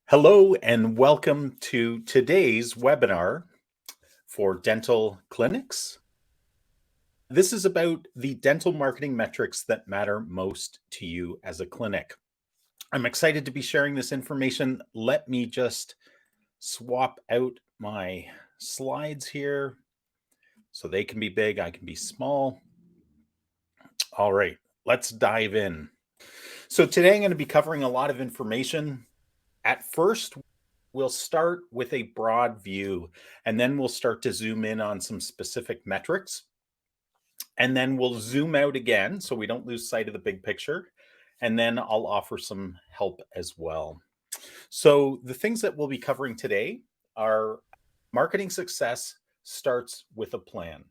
Hello and welcome to today's webinar for dental clinics. This is about the dental marketing metrics that matter most to you as a clinic. I'm excited to be sharing this information. Let me just swap out my slides here so they can be big, I can be small. All right, let's dive in. So today I'm going to be covering a lot of information. At first, we'll start with a broad view, and then we'll start to zoom in on some specific metrics. And then we'll zoom out again so we don't lose sight of the big picture. And then I'll offer some help as well. So, the things that we'll be covering today are marketing success starts with a plan,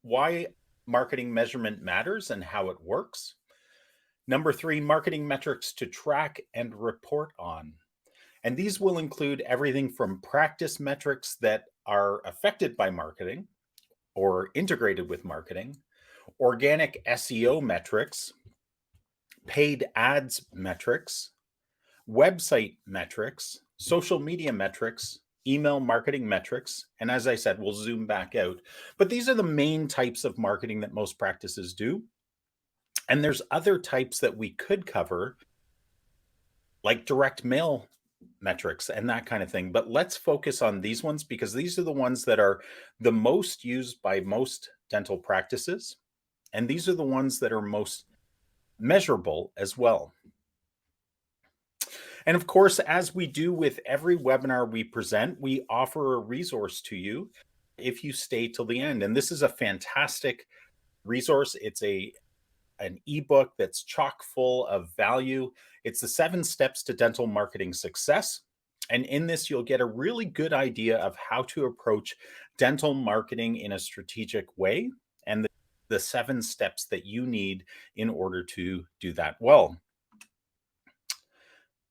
why marketing measurement matters and how it works. Number three, marketing metrics to track and report on. And these will include everything from practice metrics that are affected by marketing or integrated with marketing, organic SEO metrics, paid ads metrics, website metrics, social media metrics, email marketing metrics. And as I said, we'll zoom back out. But these are the main types of marketing that most practices do. And there's other types that we could cover, like direct mail metrics and that kind of thing. But let's focus on these ones because these are the ones that are the most used by most dental practices. And these are the ones that are most measurable as well. And of course, as we do with every webinar we present, we offer a resource to you if you stay till the end. And this is a fantastic resource. It's an ebook that's chock full of value. It's the 7 steps to dental marketing success. And in this, you'll get a really good idea of how to approach dental marketing in a strategic way and the 7 steps that you need in order to do that well.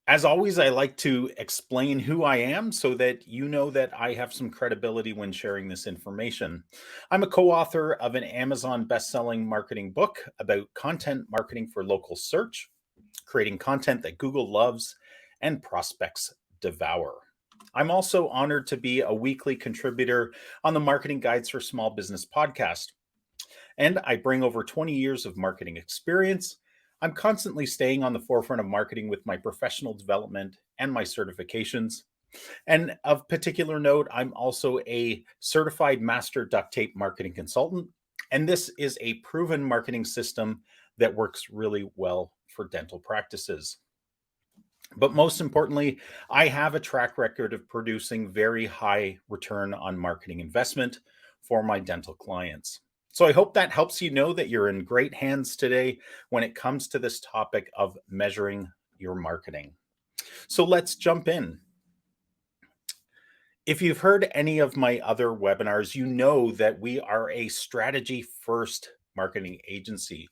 As always, I like to explain who I am so that you know that I have some credibility when sharing this information. I'm a co-author of an Amazon best-selling marketing book about content marketing for local search, creating content that Google loves and prospects devour. I'm also honored to be a weekly contributor on the Marketing Guides for Small Business podcast. And I bring over 20 years of marketing experience. I'm constantly staying on the forefront of marketing with my professional development and my certifications. And of particular note, I'm also a certified master duct tape marketing consultant. And this is a proven marketing system that works really well for dental practices. But most importantly, I have a track record of producing very high return on marketing investment for my dental clients. So I hope that helps you know that you're in great hands today when it comes to this topic of measuring your marketing. So let's jump in. If you've heard any of my other webinars, you know that we are a strategy first marketing agency.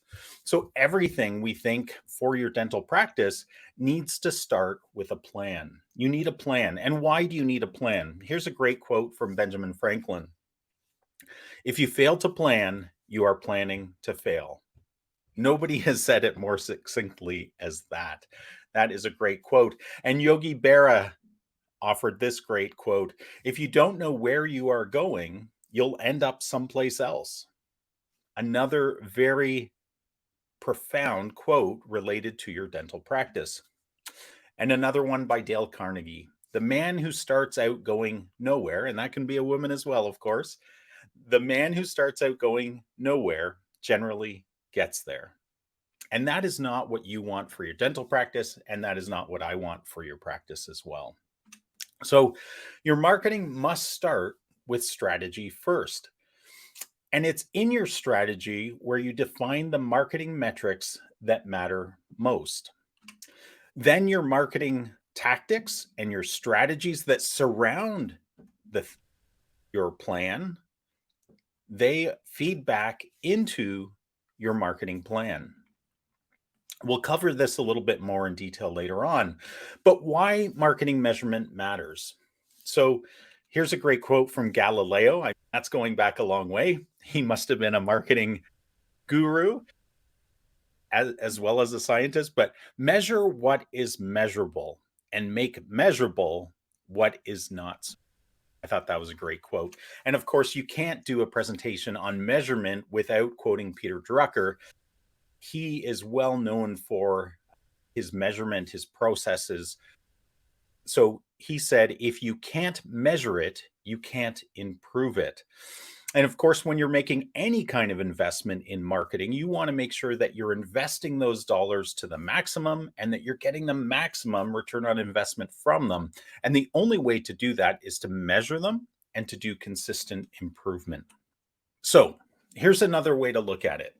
So everything we think for your dental practice needs to start with a plan. You need a plan. And why do you need a plan? Here's a great quote from Benjamin Franklin. If you fail to plan, you are planning to fail. Nobody has said it more succinctly as that. That is a great quote. And Yogi Berra offered this great quote. If you don't know where you are going, you'll end up someplace else. Another very profound quote related to your dental practice. And another one by Dale Carnegie. The man who starts out going nowhere, and that can be a woman as well, of course. The man who starts out going nowhere generally gets there. And that is not what you want for your dental practice. And that is not what I want for your practice as well. So your marketing must start with strategy first. And it's in your strategy where you define the marketing metrics that matter most. Then your marketing tactics and your strategies that surround your plan, they feed back into your marketing plan. We'll cover this a little bit more in detail later on, but why marketing measurement matters. So here's a great quote from Galileo. That's going back a long way. He must have been a marketing guru as well as a scientist, but measure what is measurable and make measurable what is not. I thought that was a great quote. And of course, you can't do a presentation on measurement without quoting Peter Drucker. He is well known for his measurement, his processes. So he said, if you can't measure it, you can't improve it. And of course, when you're making any kind of investment in marketing, you want to make sure that you're investing those dollars to the maximum and that you're getting the maximum return on investment from them. And the only way to do that is to measure them and to do consistent improvement. So here's another way to look at it.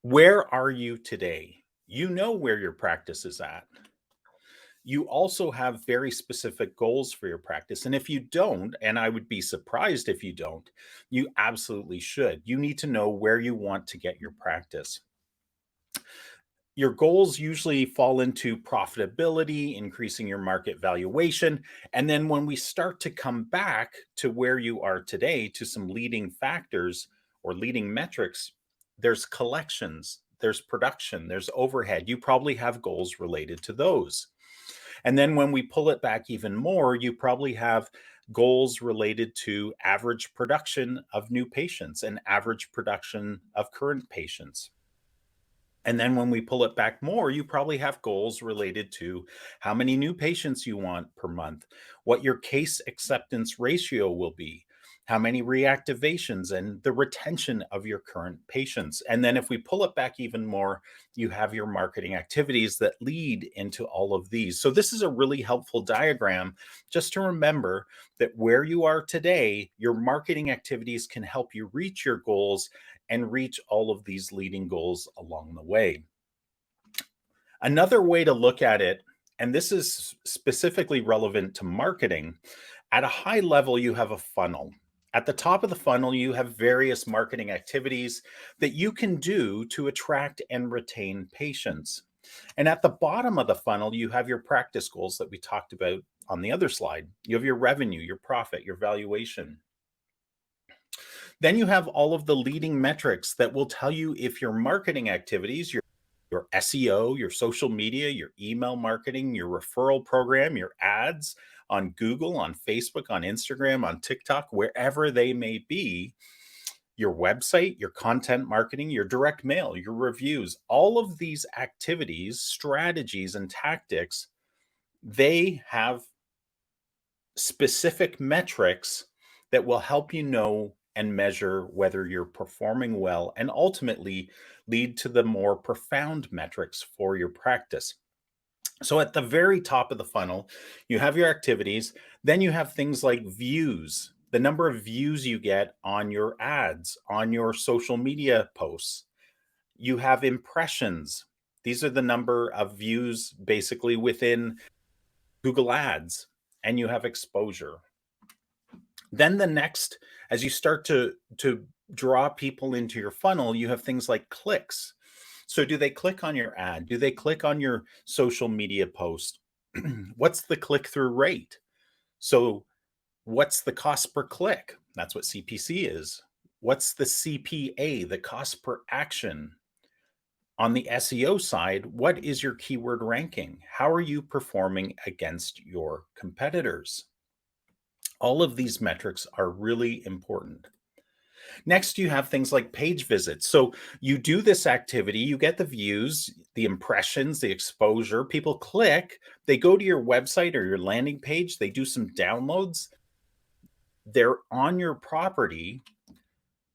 Where are you today? You know where your practice is at. You also have very specific goals for your practice. And if you don't, and I would be surprised if you don't, you absolutely should. You need to know where you want to get your practice. Your goals usually fall into profitability, increasing your market valuation. And then when we start to come back to where you are today, to some leading factors or leading metrics, there's collections, there's production, there's overhead. You probably have goals related to those. And then when we pull it back even more, you probably have goals related to average production of new patients and average production of current patients. And then when we pull it back more, you probably have goals related to how many new patients you want per month, what your case acceptance ratio will be, how many reactivations, and the retention of your current patients. And then if we pull it back even more, you have your marketing activities that lead into all of these. So this is a really helpful diagram just to remember that where you are today, your marketing activities can help you reach your goals and reach all of these leading goals along the way. Another way to look at it, and this is specifically relevant to marketing, at a high level, you have a funnel. At the top of the funnel, you have various marketing activities that you can do to attract and retain patients. And at the bottom of the funnel, you have your practice goals that we talked about on the other slide. You have your revenue, your profit, your valuation. Then you have all of the leading metrics that will tell you if your marketing activities, your SEO, your social media, your email marketing, your referral program, your ads on Google, on Facebook, on Instagram, on TikTok, wherever they may be, your website, your content marketing, your direct mail, your reviews, all of these activities, strategies, and tactics, they have specific metrics that will help you know and measure whether you're performing well and ultimately lead to the more profound metrics for your practice. So at the very top of the funnel, you have your activities. Then you have things like views, the number of views you get on your ads, on your social media posts. You have impressions. These are the number of views basically within Google Ads, and you have exposure. Then the next, as you start to draw people into your funnel, you have things like clicks. So do they click on your ad? Do they click on your social media post? What's the click-through rate? So what's the cost per click? That's what CPC is. What's the CPA, the cost per action? On the SEO side, what is your keyword ranking? How are you performing against your competitors? All of these metrics are really important. Next, you have things like page visits. So you do this activity, you get the views, the impressions, the exposure. People click, they go to your website or your landing page, they do some downloads. They're on your property,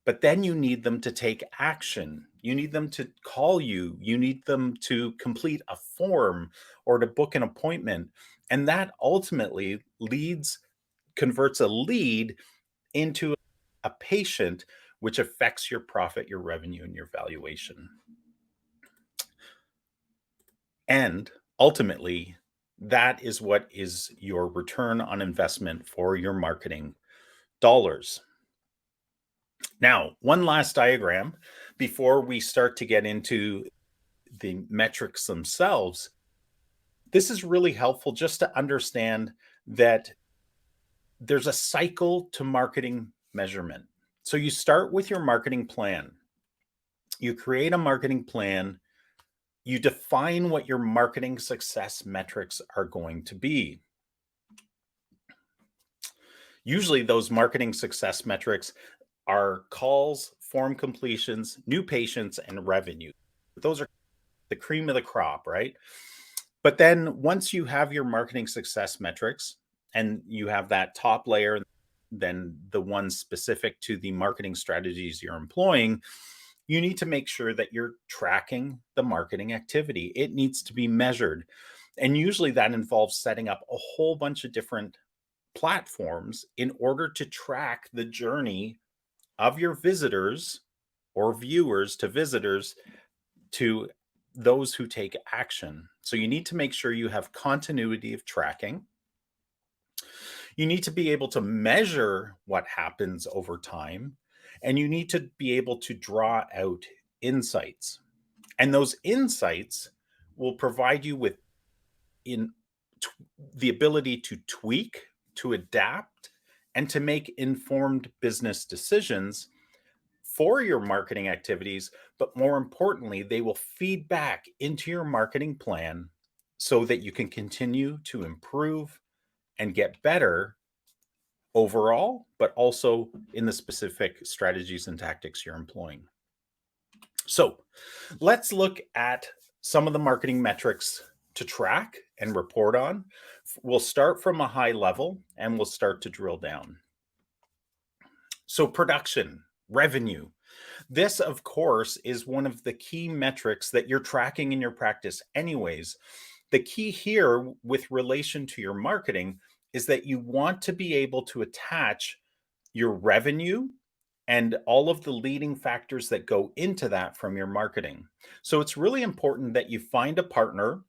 but then you need them to take action. You need them to call you. You need them to complete a form or to book an appointment. And that ultimately converts a lead into a patient, which affects your profit, your revenue, and your valuation. And ultimately, that is what is your return on investment for your marketing dollars. Now, one last diagram before we start to get into the metrics themselves. This is really helpful just to understand that there's a cycle to marketing measurement. So you start with your marketing plan. You create a marketing plan. You define what your marketing success metrics are going to be. Usually those marketing success metrics are calls, form completions, new patients, and revenue. Those are the cream of the crop, right? But then once you have your marketing success metrics and you have that top layer, then the ones specific to the marketing strategies you're employing, you need to make sure that you're tracking the marketing activity. It needs to be measured. And usually that involves setting up a whole bunch of different platforms in order to track the journey of your visitors or viewers to visitors to those who take action. So you need to make sure you have continuity of tracking. You need to be able to measure what happens over time, and you need to be able to draw out insights. And those insights will provide you with in the ability to tweak, to adapt, and to make informed business decisions for your marketing activities. But more importantly, they will feed back into your marketing plan so that you can continue to improve and get better overall, but also in the specific strategies and tactics you're employing. So let's look at some of the marketing metrics to track and report on. We'll start from a high level and we'll start to drill down. So production, revenue. This, of course, is one of the key metrics that you're tracking in your practice anyways. The key here with relation to your marketing is that you want to be able to attach your revenue and all of the leading factors that go into that from your marketing. So it's really important that you find a partner,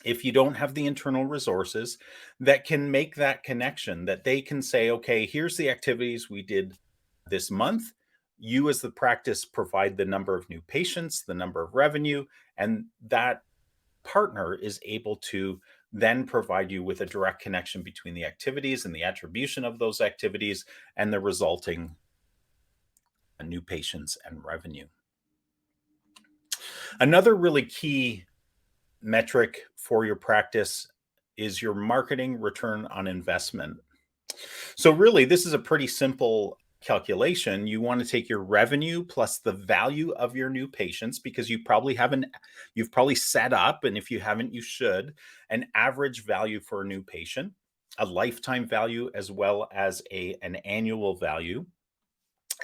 if you don't have the internal resources, that can make that connection, that they can say, okay, here's the activities we did this month. You as the practice provide the number of new patients, the number of revenue, and that partner is able to then provide you with a direct connection between the activities and the attribution of those activities and the resulting new patients and revenue. Another really key metric for your practice is your marketing return on investment. So really, this is a pretty simple calculation. You want to take your revenue plus the value of your new patients, because you've probably set up, and if you haven't, you should, an average value for a new patient, a lifetime value, as well as an annual value.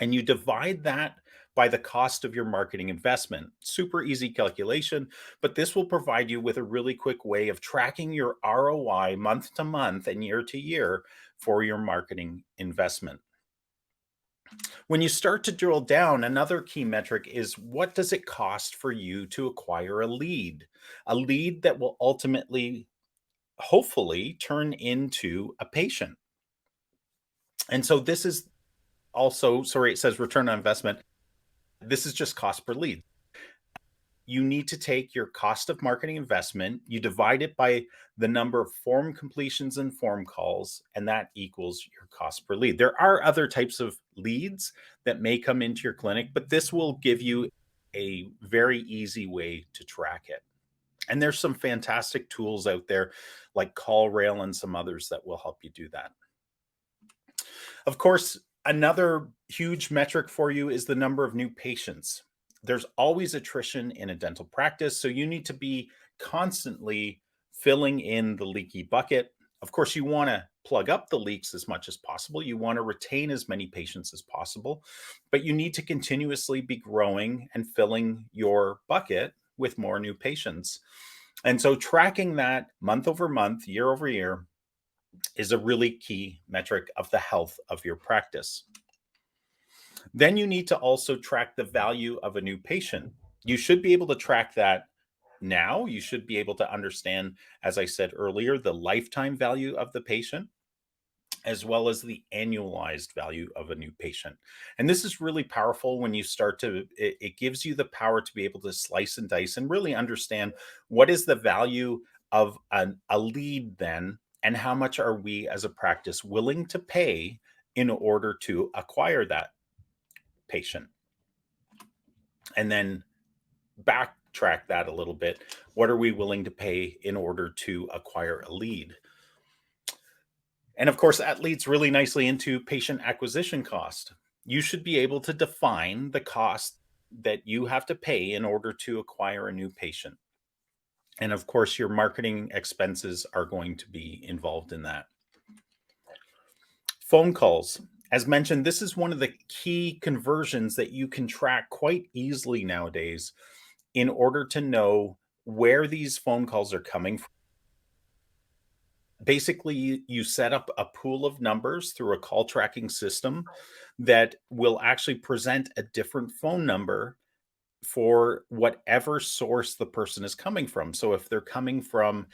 And you divide that by the cost of your marketing investment. Super easy calculation, but this will provide you with a really quick way of tracking your ROI month to month and year to year for your marketing investment. When you start to drill down, another key metric is, what does it cost for you to acquire a lead? A lead that will ultimately, hopefully, turn into a patient. And so this is also, sorry, it says return on investment. This is just cost per lead. You need to take your cost of marketing investment, you divide it by the number of form completions and form calls, and that equals your cost per lead. There are other types of leads that may come into your clinic, but this will give you a very easy way to track it. And there's some fantastic tools out there like CallRail and some others that will help you do that. Of course, another huge metric for you is the number of new patients. There's always attrition in a dental practice, so you need to be constantly filling in the leaky bucket. Of course, you want to plug up the leaks as much as possible. You want to retain as many patients as possible, but you need to continuously be growing and filling your bucket with more new patients. And so tracking that month over month, year over year, is a really key metric of the health of your practice. Then you need to also track the value of a new patient. You should be able to track that now. You should be able to understand, as I said earlier, the lifetime value of the patient, as well as the annualized value of a new patient. And this is really powerful when you start to, it gives you the power to be able to slice and dice and really understand what is the value of a lead then, and how much are we as a practice willing to pay in order to acquire that patient. And then back track that a little bit. What are we willing to pay in order to acquire a lead? And of course, that leads really nicely into patient acquisition cost. You should be able to define the cost that you have to pay in order to acquire a new patient. And of course, your marketing expenses are going to be involved in that. Phone calls. As mentioned, this is one of the key conversions that you can track quite easily nowadays in order to know where these phone calls are coming from. Basically, you set up a pool of numbers through a call tracking system that will actually present a different phone number for whatever source the person is coming from. So if they're coming from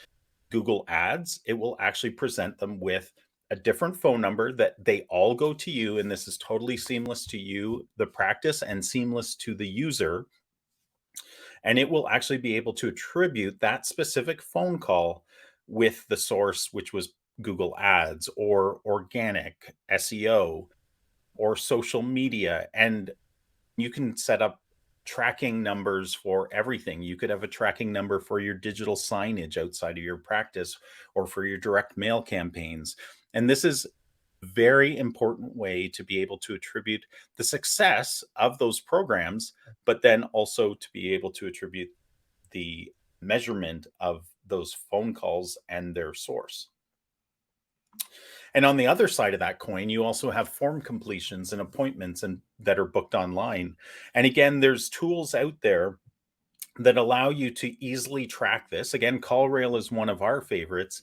Google Ads, it will actually present them with a different phone number that they all go to you. And this is totally seamless to you, the practice, and seamless to the user. And it will actually be able to attribute that specific phone call with the source, which was Google Ads or organic SEO or social media. And you can set up tracking numbers for everything. You could have a tracking number for your digital signage outside of your practice or for your direct mail campaigns. And this is a very important way to be able to attribute the success of those programs, but then also to be able to attribute the measurement of those phone calls and their source. And on the other side of that coin, you also have form completions and appointments and that are booked online. And again, there's tools out there that allow you to easily track this. Again, CallRail is one of our favorites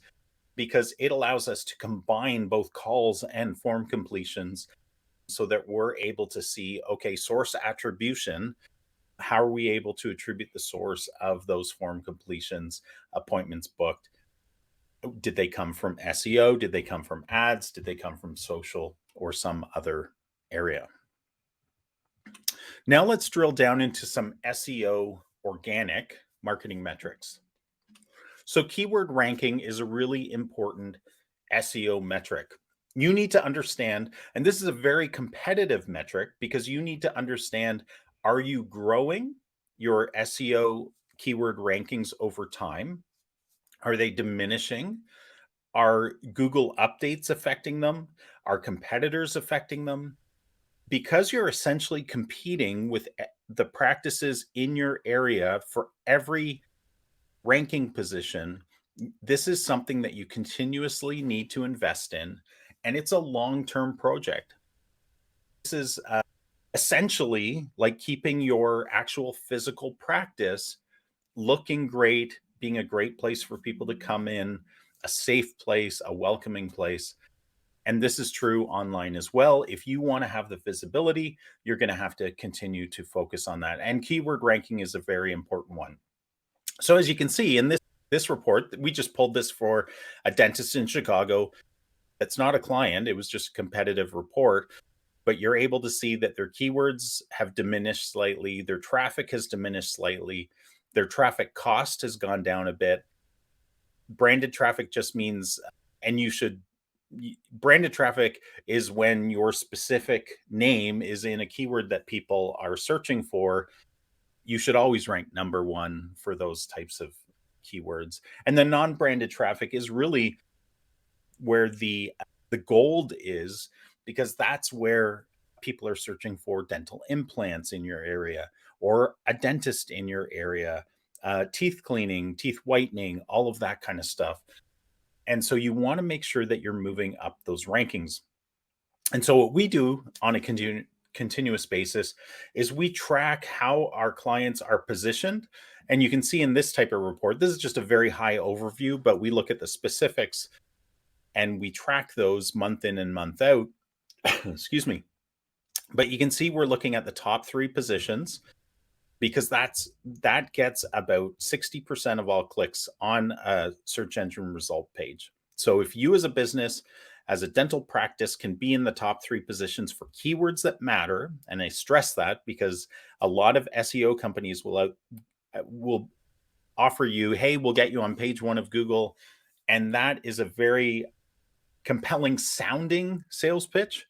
because it allows us to combine both calls and form completions so that we're able to see, okay, source attribution. How are we able to attribute the source of those form completions, appointments booked? Did they come from SEO? Did they come from ads? Did they come from social or some other area? Now let's drill down into some SEO organic marketing metrics. So keyword ranking is a really important SEO metric. You need to understand, and this is a very competitive metric because you need to understand, are you growing your SEO keyword rankings over time? Are they diminishing? Are Google updates affecting them? Are competitors affecting them? Because you're essentially competing with the practices in your area for every ranking position, this is something that you continuously need to invest in, and it's a long-term project. This is essentially like keeping your actual physical practice looking great, being a great place for people to come in, a safe place, a welcoming place. And this is true online as well. If you want to have the visibility, you're going to have to continue to focus on that. And keyword ranking is a very important one. So as you can see in this report, we just pulled this for a dentist in Chicago. It's not a client, it was just a competitive report. But you're able to see that their keywords have diminished slightly, their traffic has diminished slightly, their traffic cost has gone down a bit. Branded traffic just means, and branded traffic is when your specific name is in a keyword that people are searching for. You should always rank number one for those types of keywords. And the non-branded traffic is really where the gold is, because that's where people are searching for dental implants in your area or a dentist in your area, teeth cleaning, teeth whitening, all of that kind of stuff. And so you want to make sure that you're moving up those rankings. And so what we do on a continuous basis is we track how our clients are positioned. And you can see in this type of report, this is just a very high overview, but we look at the specifics and we track those month in and month out. Excuse me. But you can see we're looking at the top 3 positions because that gets about 60% of all clicks on a search engine result page. So if you as a business, as a dental practice, can be in the top 3 positions for keywords that matter, and I stress that because a lot of SEO companies will offer you, hey, we'll get you on page 1 of Google, and that is a very compelling sounding sales pitch.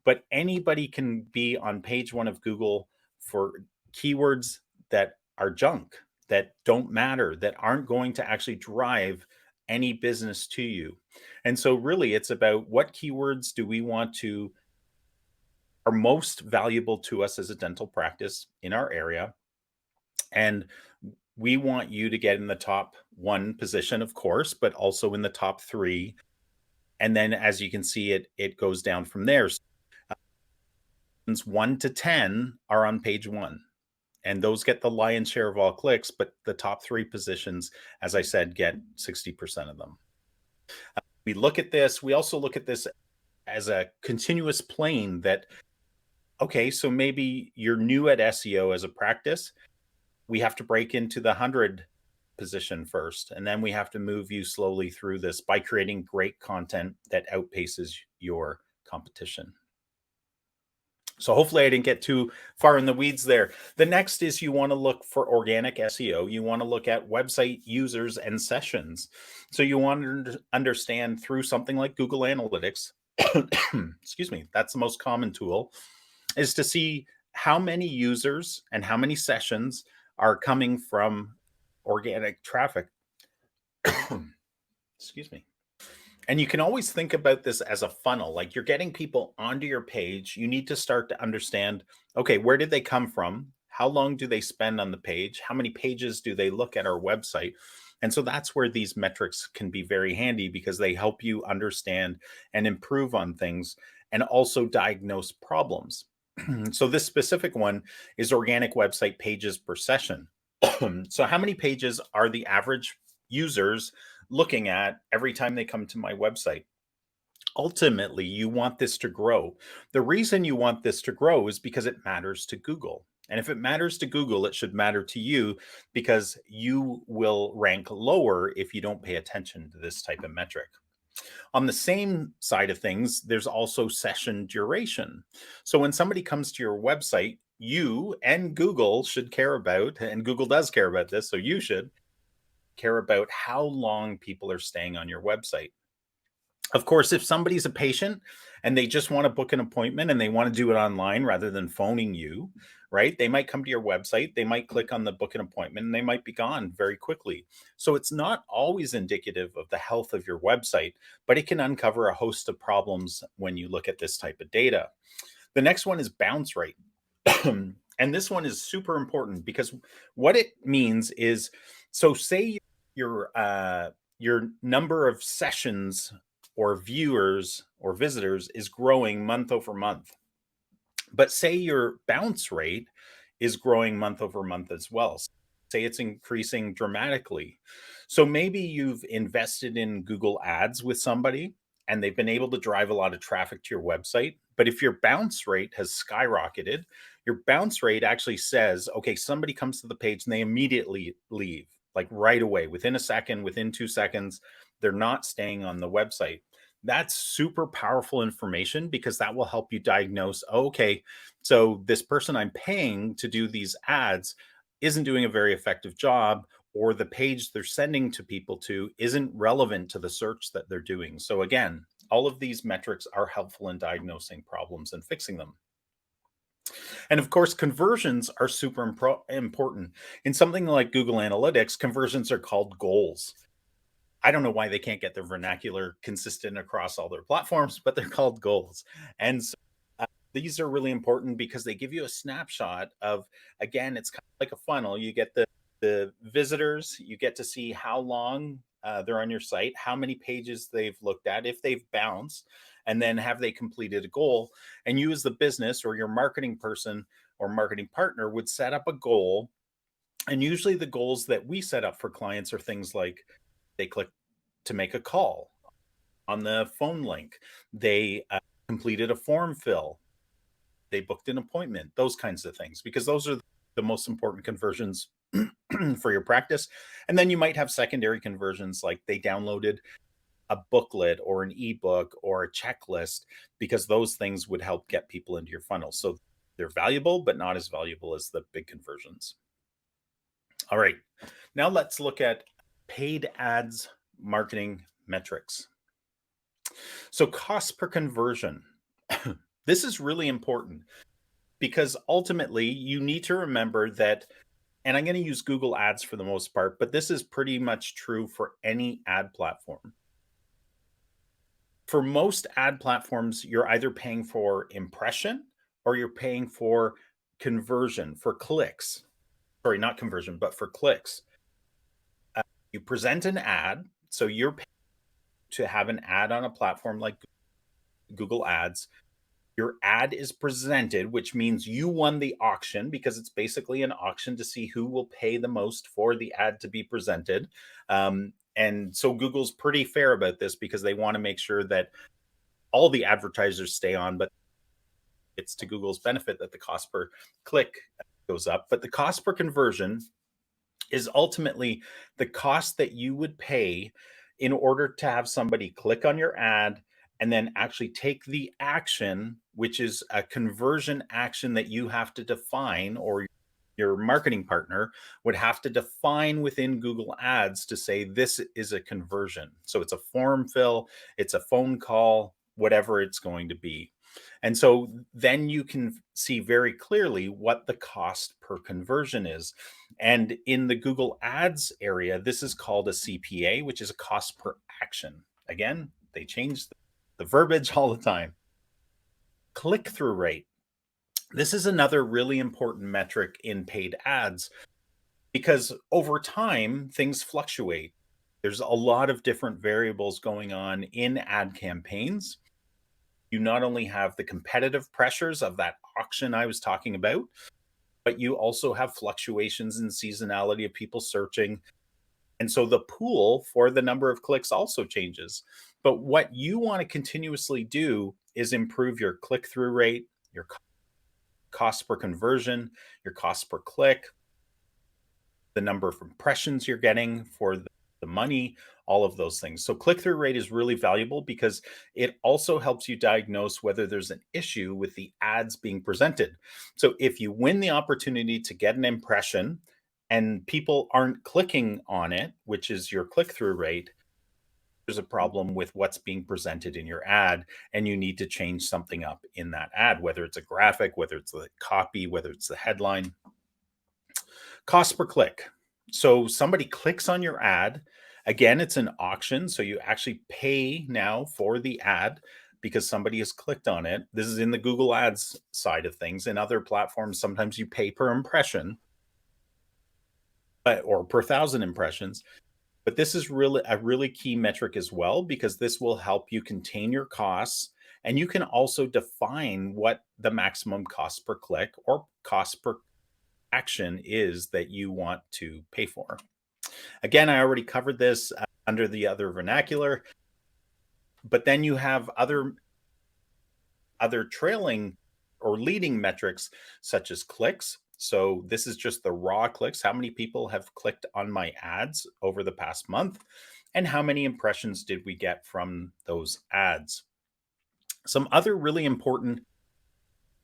But anybody can be on page 1 of Google for keywords that are junk. that don't matter, that aren't going to actually drive any business to you. And so really it's about what keywords do we want to are most valuable to us as a dental practice in our area. And we want you to get in the top one position, of course, but also in the top three. And then as you can see, it goes down from there. So, 1 to 10 are on page one, and those get the lion's share of all clicks, but the top three positions, as I said, get 60% of them. We look at this, we also look at this as a continuous plane that, okay, so maybe you're new at SEO as a practice. We have to break into the 100 position first, and then we have to move you slowly through this by creating great content that outpaces your competition. So hopefully I didn't get too far in the weeds there. The next is you want to look for organic SEO. You want to look at website users and sessions. So you want to understand through something like Google Analytics, excuse me, that's the most common tool, is to see how many users and how many sessions are coming from organic traffic. Excuse me. And you can always think about this as a funnel. Like you're getting people onto your page. You need to start to understand, okay, where did they come from? How long do they spend on the page? How many pages do they look at our website? And so that's where these metrics can be very handy because they help you understand and improve on things and also diagnose problems. So this specific one is organic website pages per session. So how many pages are the average users looking at every time they come to my website? Ultimately, you want this to grow. The reason you want this to grow is because it matters to Google. And if it matters to Google, it should matter to you because you will rank lower if you don't pay attention to this type of metric. On the same side of things, there's also session duration. So when somebody comes to your website, you and Google should care about, and Google does care about this, so you should care about how long people are staying on your website. Of course, if somebody's a patient and they just want to book an appointment and they want to do it online rather than phoning you, right? They might come to your website, they might click on the book an appointment, and they might be gone very quickly. So it's not always indicative of the health of your website, but it can uncover a host of problems when you look at this type of data. The next one is bounce rate. And this one is super important because what it means is, so say your number of sessions or viewers or visitors is growing month over month, but say your bounce rate is growing month over month as well. Say it's increasing dramatically. So maybe you've invested in Google Ads with somebody and they've been able to drive a lot of traffic to your website. But if your bounce rate has skyrocketed, your bounce rate actually says, okay, somebody comes to the page and they immediately leave, like right away, within a second, within 2 seconds, they're not staying on the website. That's super powerful information because that will help you diagnose, okay, so this person I'm paying to do these ads isn't doing a very effective job, or the page they're sending to people to isn't relevant to the search that they're doing. So again, all of these metrics are helpful in diagnosing problems and fixing them. And of course, conversions are super important. In something like Google Analytics, conversions are called goals. I don't know why they can't get their vernacular consistent across all their platforms, but they're called goals. And so these are really important because they give you a snapshot of, again, it's kind of like a funnel. You get the visitors, you get to see how long they're on your site, how many pages they've looked at, if they've bounced, and then have they completed a goal. And you as the business or your marketing person or marketing partner would set up a goal. And usually the goals that we set up for clients are things like they click to make a call on the phone link, they completed a form fill, they booked an appointment, those kinds of things, because those are the most important conversions for your practice. And then you might have secondary conversions like they downloaded a booklet or an ebook or a checklist, because those things would help get people into your funnel. So they're valuable, but not as valuable as the big conversions. All right, now let's look at paid ads marketing metrics. So cost per conversion. This is really important because ultimately you need to remember that And I'm going to use Google Ads for the most part, but this is pretty much true for any ad platform. For most ad platforms, you're either paying for impression or you're paying for conversion, for clicks. Sorry, not conversion, but for clicks. You present an ad, so you're paying to have an ad on a platform like Google Ads. Your ad is presented, which means you won the auction because it's basically an auction to see who will pay the most for the ad to be presented. And so Google's pretty fair about this because they want to make sure that all the advertisers stay on, but it's to Google's benefit that the cost per click goes up. But the cost per conversion is ultimately the cost that you would pay in order to have somebody click on your ad and then actually take the action, which is a conversion action that you have to define, or your marketing partner would have to define within Google Ads to say this is a conversion. So it's a form fill, it's a phone call, whatever it's going to be. And so then you can see very clearly what the cost per conversion is. And in the Google Ads area, this is called a CPA, which is a cost per action. Again, they change the verbiage all the time. Click-through rate. This is another really important metric in paid ads because over time, things fluctuate. There's a lot of different variables going on in ad campaigns. You not only have the competitive pressures of that auction I was talking about, but you also have fluctuations in seasonality of people searching. And so the pool for the number of clicks also changes. But what you want to continuously do is improve your click-through rate, your cost per conversion, your cost per click, the number of impressions you're getting for the money, all of those things. So click-through rate is really valuable because it also helps you diagnose whether there's an issue with the ads being presented. So if you win the opportunity to get an impression and people aren't clicking on it, which is your click-through rate, there's a problem with what's being presented in your ad, and you need to change something up in that ad, whether it's a graphic, whether it's the copy, whether it's the headline. Cost per click. So somebody clicks on your ad. Again, it's an auction. So you actually pay now for the ad because somebody has clicked on it. This is in the Google Ads side of things. In other platforms, sometimes you pay per impression or per 1,000 impressions. But this is really a really key metric as well, because this will help you contain your costs. And you can also define what the maximum cost per click or cost per action is that you want to pay for. Again, I already covered this under the other vernacular, but then you have other trailing or leading metrics such as clicks. So this is just the raw clicks. How many people have clicked on my ads over the past month? And how many impressions did we get from those ads? Some other really important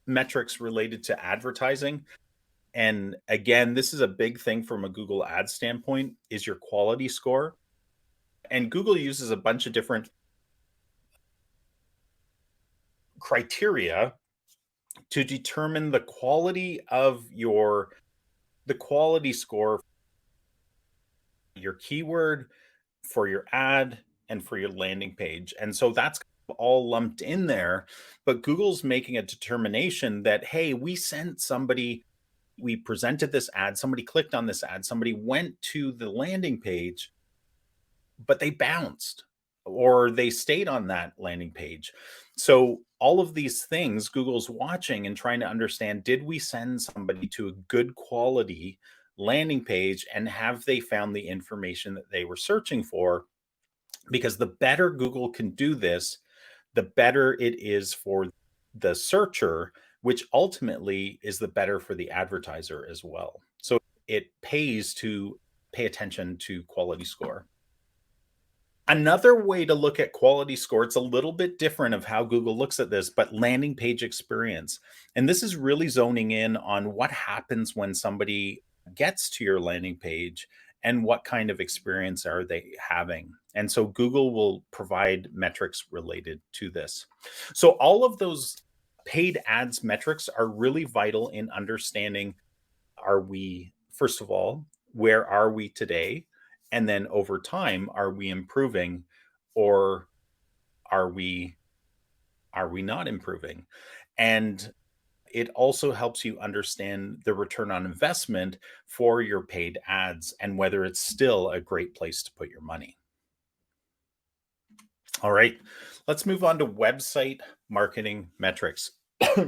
metrics related to advertising, and again, this is a big thing from a Google Ads standpoint, is your quality score. And Google uses a bunch of different criteria to determine the quality of the quality score, your keyword, for your ad, and for your landing page. And so that's all lumped in there. But Google's making a determination that, hey, we presented this ad, somebody clicked on this ad, somebody went to the landing page, but they bounced or they stayed on that landing page. So all of these things Google's watching and trying to understand, did we send somebody to a good quality landing page, and have they found the information that they were searching for? Because the better Google can do this, the better it is for the searcher, which ultimately is the better for the advertiser as well. So it pays to pay attention to quality score. Another way to look at quality score, it's a little bit different of how Google looks at this, but landing page experience. And this is really zoning in on what happens when somebody gets to your landing page and what kind of experience are they having. And so Google will provide metrics related to this. So all of those paid ads metrics are really vital in understanding, are we first of all, where are we today? And then over time, are we improving, or are we not improving? And it also helps you understand the return on investment for your paid ads and whether it's still a great place to put your money. All right, let's move on to website marketing metrics.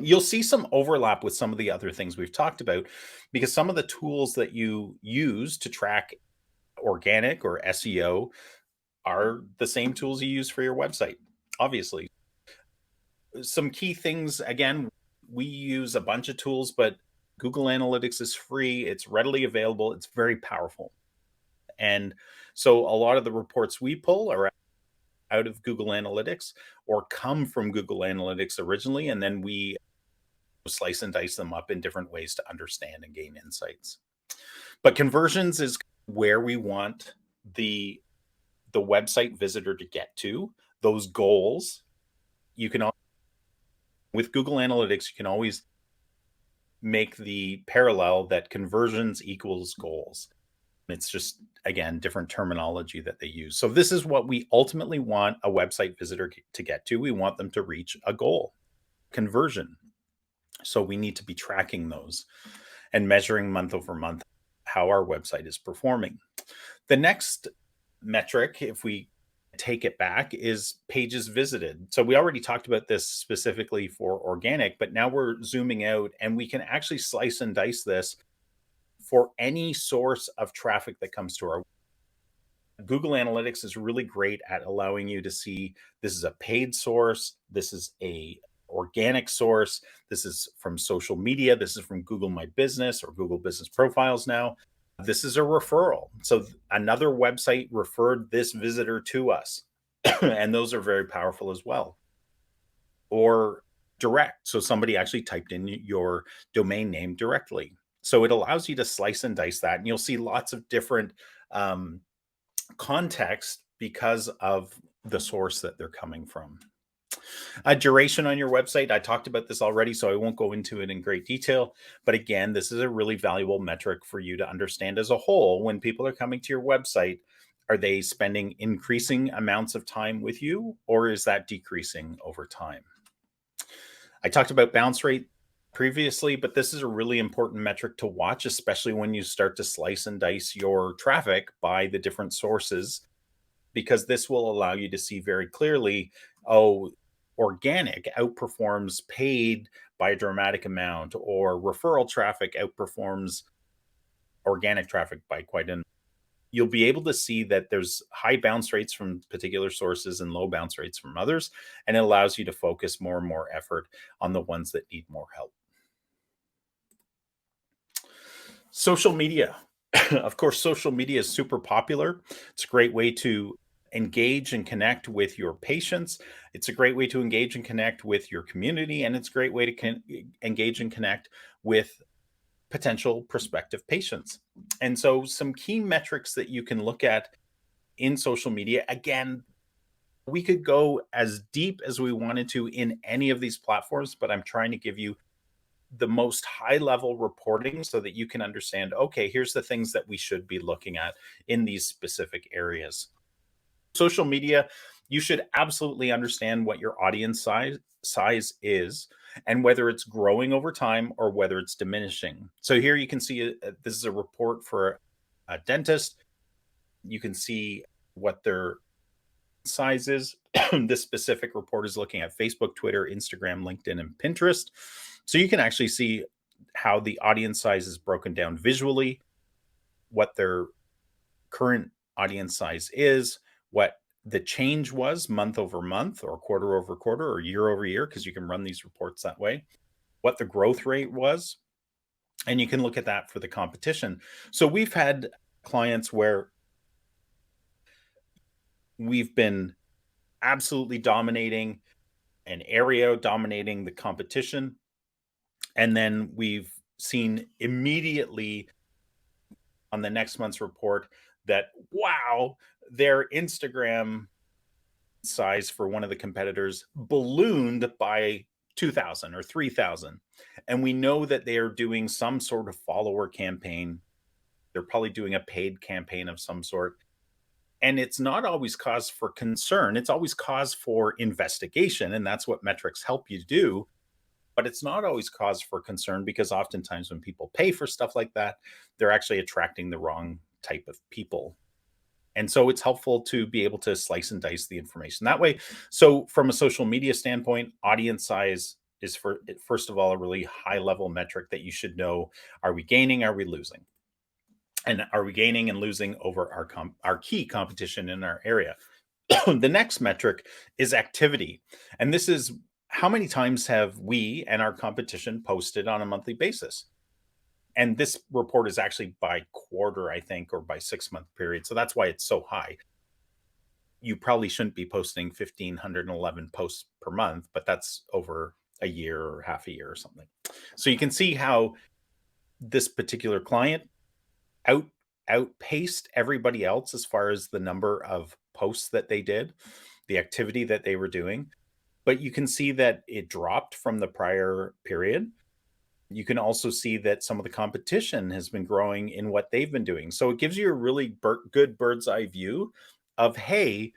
You'll see some overlap with some of the other things we've talked about, because some of the tools that you use to track organic or SEO are the same tools you use for your website, obviously. Some key things, again, we use a bunch of tools, but Google Analytics is free, it's readily available, it's very powerful. And so a lot of the reports we pull are out of Google Analytics or come from Google Analytics originally, and then we slice and dice them up in different ways to understand and gain insights. But conversions is where we want the website visitor to get to, those goals. You can, with Google Analytics, you can always make the parallel that conversions equals goals. It's just, again, different terminology that they use. So this is what we ultimately want a website visitor to get to. We want them to reach a goal, conversion. So we need to be tracking those and measuring month over month how our website is performing. The next metric, if we take it back, is pages visited. So we already talked about this specifically for organic, but now we're zooming out and we can actually slice and dice this for any source of traffic that comes to our Google Analytics is really great at allowing you to see this is a paid source, this is a organic source, this is from social media, this is from Google My Business or Google Business Profiles now. This is a referral. So another website referred this visitor to us. And those are very powerful as well. Or direct. So somebody actually typed in your domain name directly. So it allows you to slice and dice that. And you'll see lots of different context because of the source that they're coming from. Duration on your website, I talked about this already, so I won't go into it in great detail. But again, this is a really valuable metric for you to understand as a whole. When people are coming to your website, are they spending increasing amounts of time with you, or is that decreasing over time? I talked about bounce rate previously, but this is a really important metric to watch, especially when you start to slice and dice your traffic by the different sources, because this will allow you to see very clearly, oh, organic outperforms paid by a dramatic amount, or referral traffic outperforms organic traffic by quite an. You'll be able to see that there's high bounce rates from particular sources and low bounce rates from others, and it allows you to focus more and more effort on the ones that need more help. Social media. Of course, social media is super popular. It's a great way to engage and connect with your patients. It's a great way to engage and connect with your community, and it's a great way to engage and connect with potential prospective patients. And so some key metrics that you can look at in social media, again, we could go as deep as we wanted to in any of these platforms, but I'm trying to give you the most high level reporting so that you can understand, okay, here's the things that we should be looking at in these specific areas. Social media, you should absolutely understand what your audience size is and whether it's growing over time or whether it's diminishing. So here you can see this is a report for a dentist. You can see what their size is. This specific report is looking at Facebook, Twitter, Instagram, LinkedIn, and Pinterest. So you can actually see how the audience size is broken down visually, what their current audience size is, what the change was month over month or quarter over quarter or year over year, because you can run these reports that way, what the growth rate was, and you can look at that for the competition. So we've had clients where we've been absolutely dominating an area, dominating the competition, and then we've seen immediately on the next month's report that, wow, their Instagram size for one of the competitors ballooned by 2,000 or 3,000. And we know that they are doing some sort of follower campaign They're probably doing a paid campaign of some sort. And it's not always cause for concern. It's always cause for investigation. And that's what metrics help you do. But it's not always cause for concern because oftentimes when people pay for stuff like that, they're actually attracting the wrong type of people. And so it's helpful to be able to slice and dice the information that way. So from a social media standpoint, audience size is first of all a really high level metric that you should know. Are we gaining? Are we losing? And are we gaining and losing over our key competition in our area? The next metric is activity. And this is how many times have we and our competition posted on a monthly basis? And this report is actually by quarter, I think, or by 6-month period. So that's why it's so high. You probably shouldn't be posting 1,511 posts per month, but that's over a year or half a year or something. So you can see how this particular client outpaced everybody else as far as the number of posts that they did, the activity that they were doing. But you can see that it dropped from the prior period. You can also see that some of the competition has been growing in what they've been doing. So it gives you a really good bird's eye view of, hey,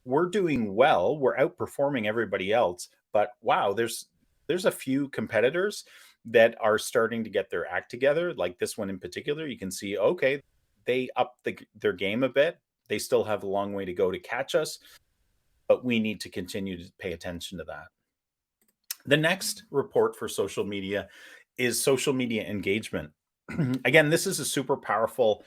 we're doing well, we're outperforming everybody else, but wow, there's a few competitors that are starting to get their act together. Like this one in particular, you can see, okay, they upped their game a bit. They still have a long way to go to catch us, but we need to continue to pay attention to that. The next report for social media is social media engagement. Again, this is a super powerful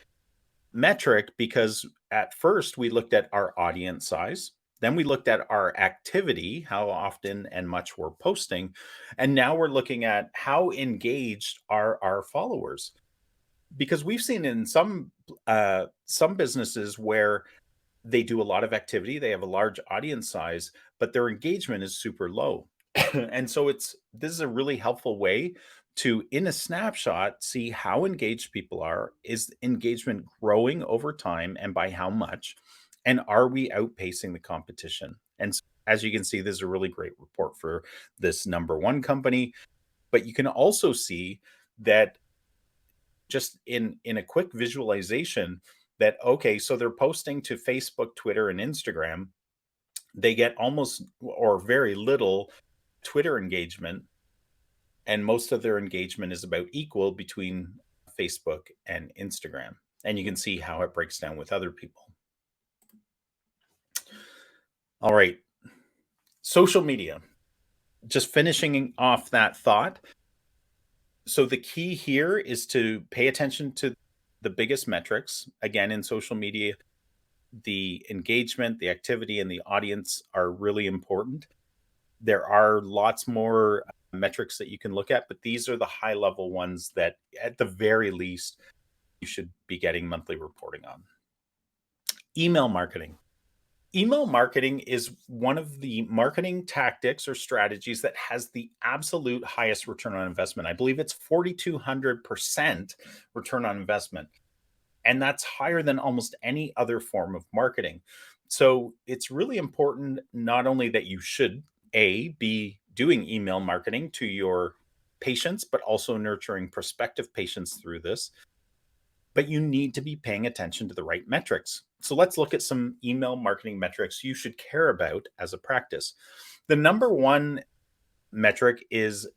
metric because at first we looked at our audience size, then we looked at our activity, how often and much we're posting, and now we're looking at how engaged are our followers. Because we've seen in some businesses where they do a lot of activity, they have a large audience size, but their engagement is super low. And so this is a really helpful way to, in a snapshot, see how engaged people are. Is engagement growing over time and by how much? And are we outpacing the competition? And so, as you can see, this is a really great report for this number one company. But you can also see that just in a quick visualization that, okay, so they're posting to Facebook, Twitter, and Instagram. They get almost or very little Twitter engagement, and most of their engagement is about equal between Facebook and Instagram. And you can see how it breaks down with other people. All right. Social media. Just finishing off that thought. So the key here is to pay attention to the biggest metrics. Again, in social media, the engagement, the activity, and the audience are really important. There are lots more metrics that you can look at, but these are the high level ones that at the very least you should be getting monthly reporting on. Email marketing. Email marketing is one of the marketing tactics or strategies that has the absolute highest return on investment. I believe it's 4,200% return on investment. And that's higher than almost any other form of marketing. So it's really important not only that you should be doing email marketing to your patients, but also nurturing prospective patients through this. But you need to be paying attention to the right metrics. So let's look at some email marketing metrics you should care about as a practice. The number one metric is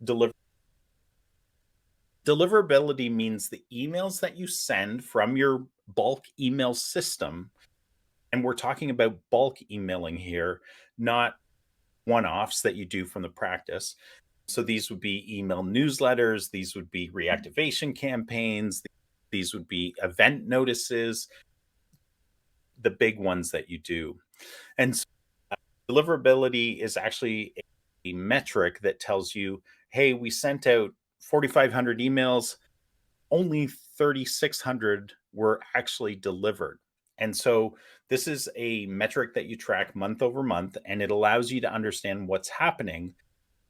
deliverability means the emails that you send from your bulk email system. And we're talking about bulk emailing here, not one-offs that you do from the practice. So these would be email newsletters, these would be reactivation campaigns, these would be event notices, the big ones that you do. And so, deliverability is actually a metric that tells you, hey, we sent out 4,500 emails, only 3,600 were actually delivered. And so this is a metric that you track month over month, and it allows you to understand what's happening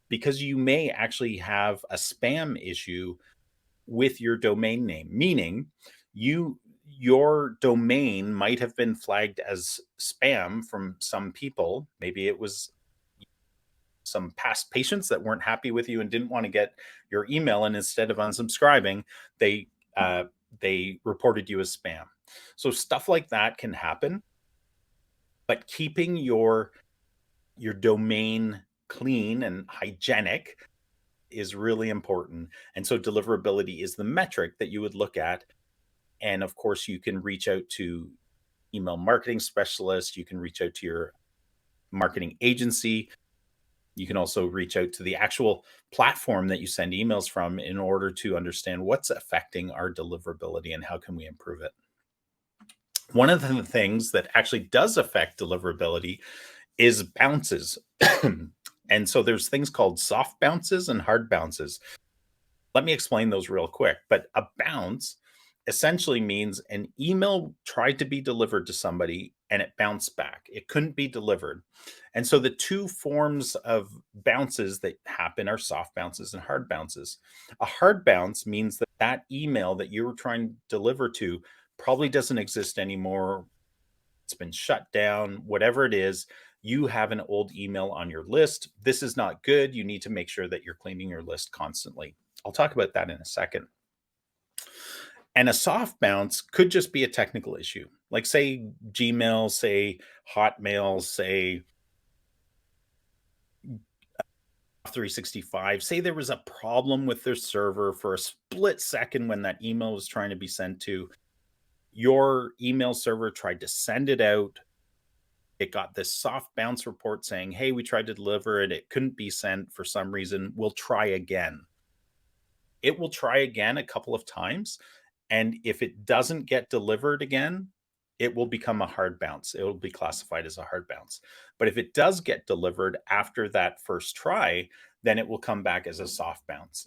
because you may actually have a spam issue with your domain name, meaning your domain might have been flagged as spam from some people. Maybe it was some past patients that weren't happy with you and didn't want to get your email. And instead of unsubscribing, they they reported you as spam. So stuff like that can happen, but keeping your domain clean and hygienic is really important. And so deliverability is the metric that you would look at. And of course, you can reach out to email marketing specialist, you can reach out to your marketing agency. You can also reach out to the actual platform that you send emails from in order to understand what's affecting our deliverability and how can we improve it. One of the things that actually does affect deliverability is bounces. And so there's things called soft bounces and hard bounces. Let me explain those real quick. But a bounce essentially means an email tried to be delivered to somebody and it bounced back. It couldn't be delivered. And so the two forms of bounces that happen are soft bounces and hard bounces. A hard bounce means that that email that you were trying to deliver to probably doesn't exist anymore. It's been shut down, whatever it is. You have an old email on your list. This is not good. You need to make sure that you're cleaning your list constantly. I'll talk about that in a second. And a soft bounce could just be a technical issue. Like say Gmail, say Hotmail, say 365, say there was a problem with their server for a split second when that email was trying to be sent to. Your email server tried to send it out. It got this soft bounce report saying, hey, we tried to deliver it. It couldn't be sent for some reason. We'll try again. It will try again a couple of times. And if it doesn't get delivered again, it will become a hard bounce. It will be classified as a hard bounce. But if it does get delivered after that first try, then it will come back as a soft bounce.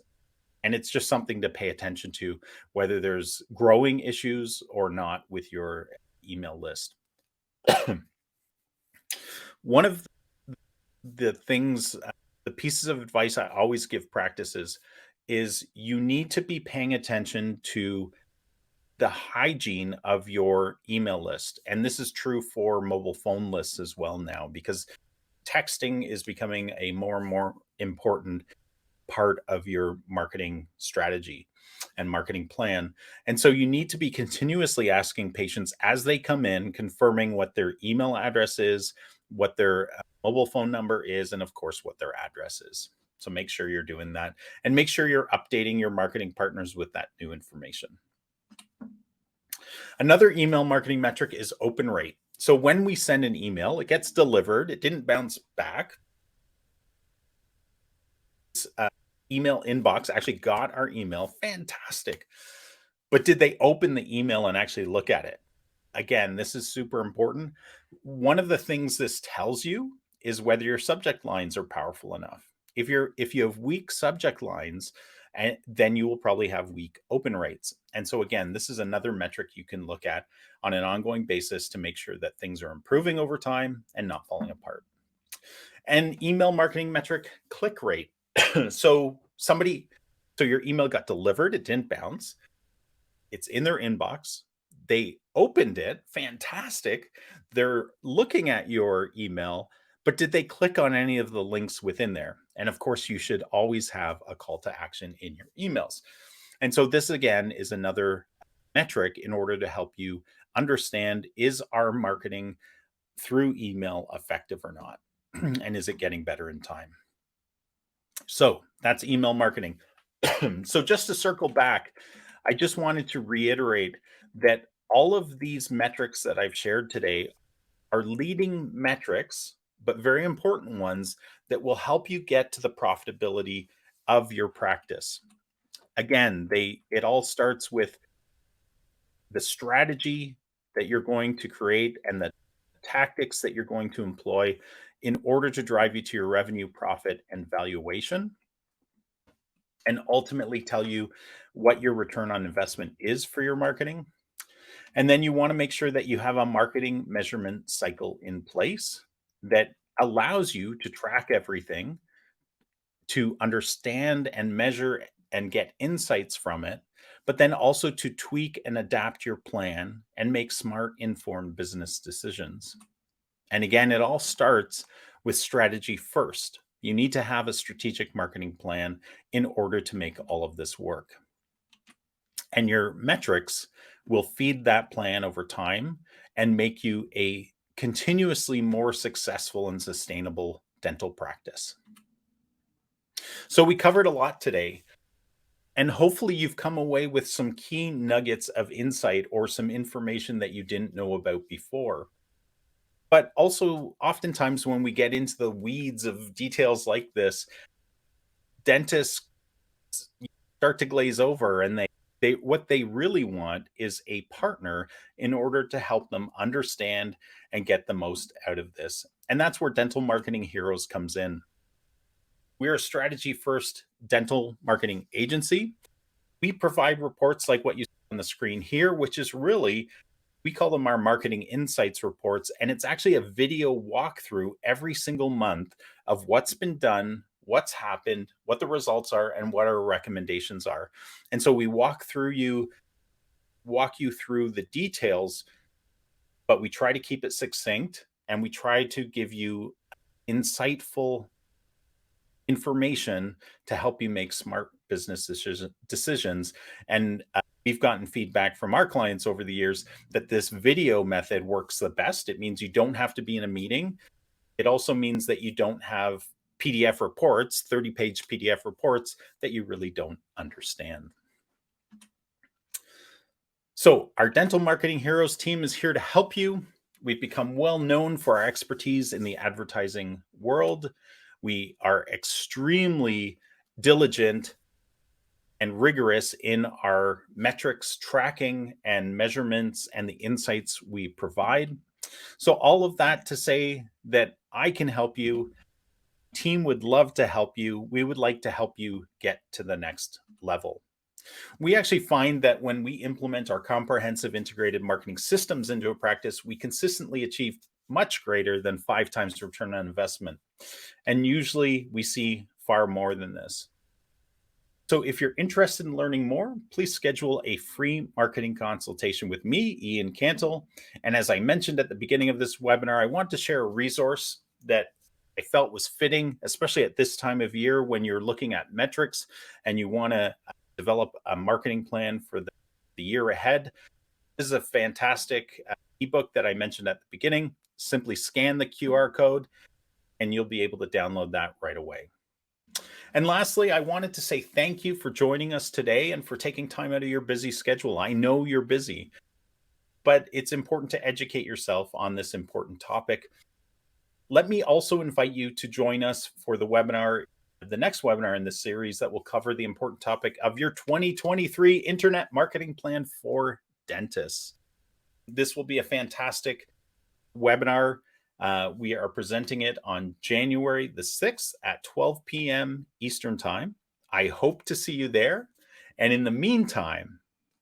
And it's just something to pay attention to, whether there's growing issues or not with your email list. One of the things, the pieces of advice I always give practices is you need to be paying attention to the hygiene of your email list. And this is true for mobile phone lists as well now, because texting is becoming a more and more important part of your marketing strategy and marketing plan. And so you need to be continuously asking patients as they come in, confirming what their email address is, what their mobile phone number is, and of course, what their address is. So make sure you're doing that and make sure you're updating your marketing partners with that new information. Another email marketing metric is open rate. So when we send an email, it gets delivered, it didn't bounce back. Email inbox actually got our email, fantastic. But did they open the email and actually look at it? Again, this is super important. One of the things this tells you is whether your subject lines are powerful enough. If you have weak subject lines, and then you will probably have weak open rates. And so again, this is another metric you can look at on an ongoing basis to make sure that things are improving over time and not falling apart. And email marketing metric, click rate. So your email got delivered, it didn't bounce. It's in their inbox. They opened it, fantastic. They're looking at your email, but did they click on any of the links within there? And of course, you should always have a call to action in your emails. And so this again is another metric in order to help you understand, is our marketing through email effective or not? And is it getting better in time? So that's email marketing. So just to circle back, I just wanted to reiterate that all of these metrics that I've shared today are leading metrics, but very important ones that will help you get to the profitability of your practice. Again, it all starts with the strategy that you're going to create and the tactics that you're going to employ in order to drive you to your revenue, profit, and valuation, and ultimately tell you what your return on investment is for your marketing. And then you want to make sure that you have a marketing measurement cycle in place that allows you to track everything, to understand and measure and get insights from it, but then also to tweak and adapt your plan and make smart, informed business decisions. And again, it all starts with strategy first. You need to have a strategic marketing plan in order to make all of this work. And your metrics will feed that plan over time and make you a continuously more successful and sustainable dental practice. So we covered a lot today, and hopefully you've come away with some key nuggets of insight or some information that you didn't know about before. But also, oftentimes when we get into the weeds of details like this, dentists start to glaze over, and they what they really want is a partner in order to help them understand and get the most out of this. And that's where Dental Marketing Heroes comes in. We're a strategy first dental marketing agency. We provide reports like what you see on the screen here, which is really, we call them our marketing insights reports. And it's actually a video walkthrough every single month of what's been done, what's happened, what the results are, and what our recommendations are. And so we walk you through the details, but we try to keep it succinct, and we try to give you insightful information to help you make smart business decisions. And we've gotten feedback from our clients over the years that this video method works the best. It means you don't have to be in a meeting. It also means that you don't have PDF reports, 30-page PDF reports that you really don't understand. So our Dental Marketing Heroes team is here to help you. We've become well known for our expertise in the advertising world. We are extremely diligent and rigorous in our metrics tracking and measurements and the insights we provide. So all of that to say that I can help you. Team would love to help you. We would like to help you get to the next level. We actually find that when we implement our comprehensive integrated marketing systems into a practice, we consistently achieve much greater than 5 times return on investment. And usually we see far more than this. So if you're interested in learning more, please schedule a free marketing consultation with me, Ian Cantle. And as I mentioned at the beginning of this webinar, I want to share a resource that I felt was fitting, especially at this time of year when you're looking at metrics and you want to develop a marketing plan for the year ahead. This is a fantastic ebook that I mentioned at the beginning. Simply scan the QR code and you'll be able to download that right away. And lastly, I wanted to say thank you for joining us today and for taking time out of your busy schedule. I know you're busy, but it's important to educate yourself on this important topic. Let me also invite you to join us for the next webinar in this series that will cover the important topic of your 2023 Internet Marketing Plan for Dentists. This will be a fantastic webinar. We are presenting it on January the 6th at 12 p.m. Eastern Time. I hope to see you there. And in the meantime,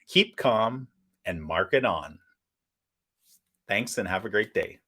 keep calm and market on. Thanks and have a great day.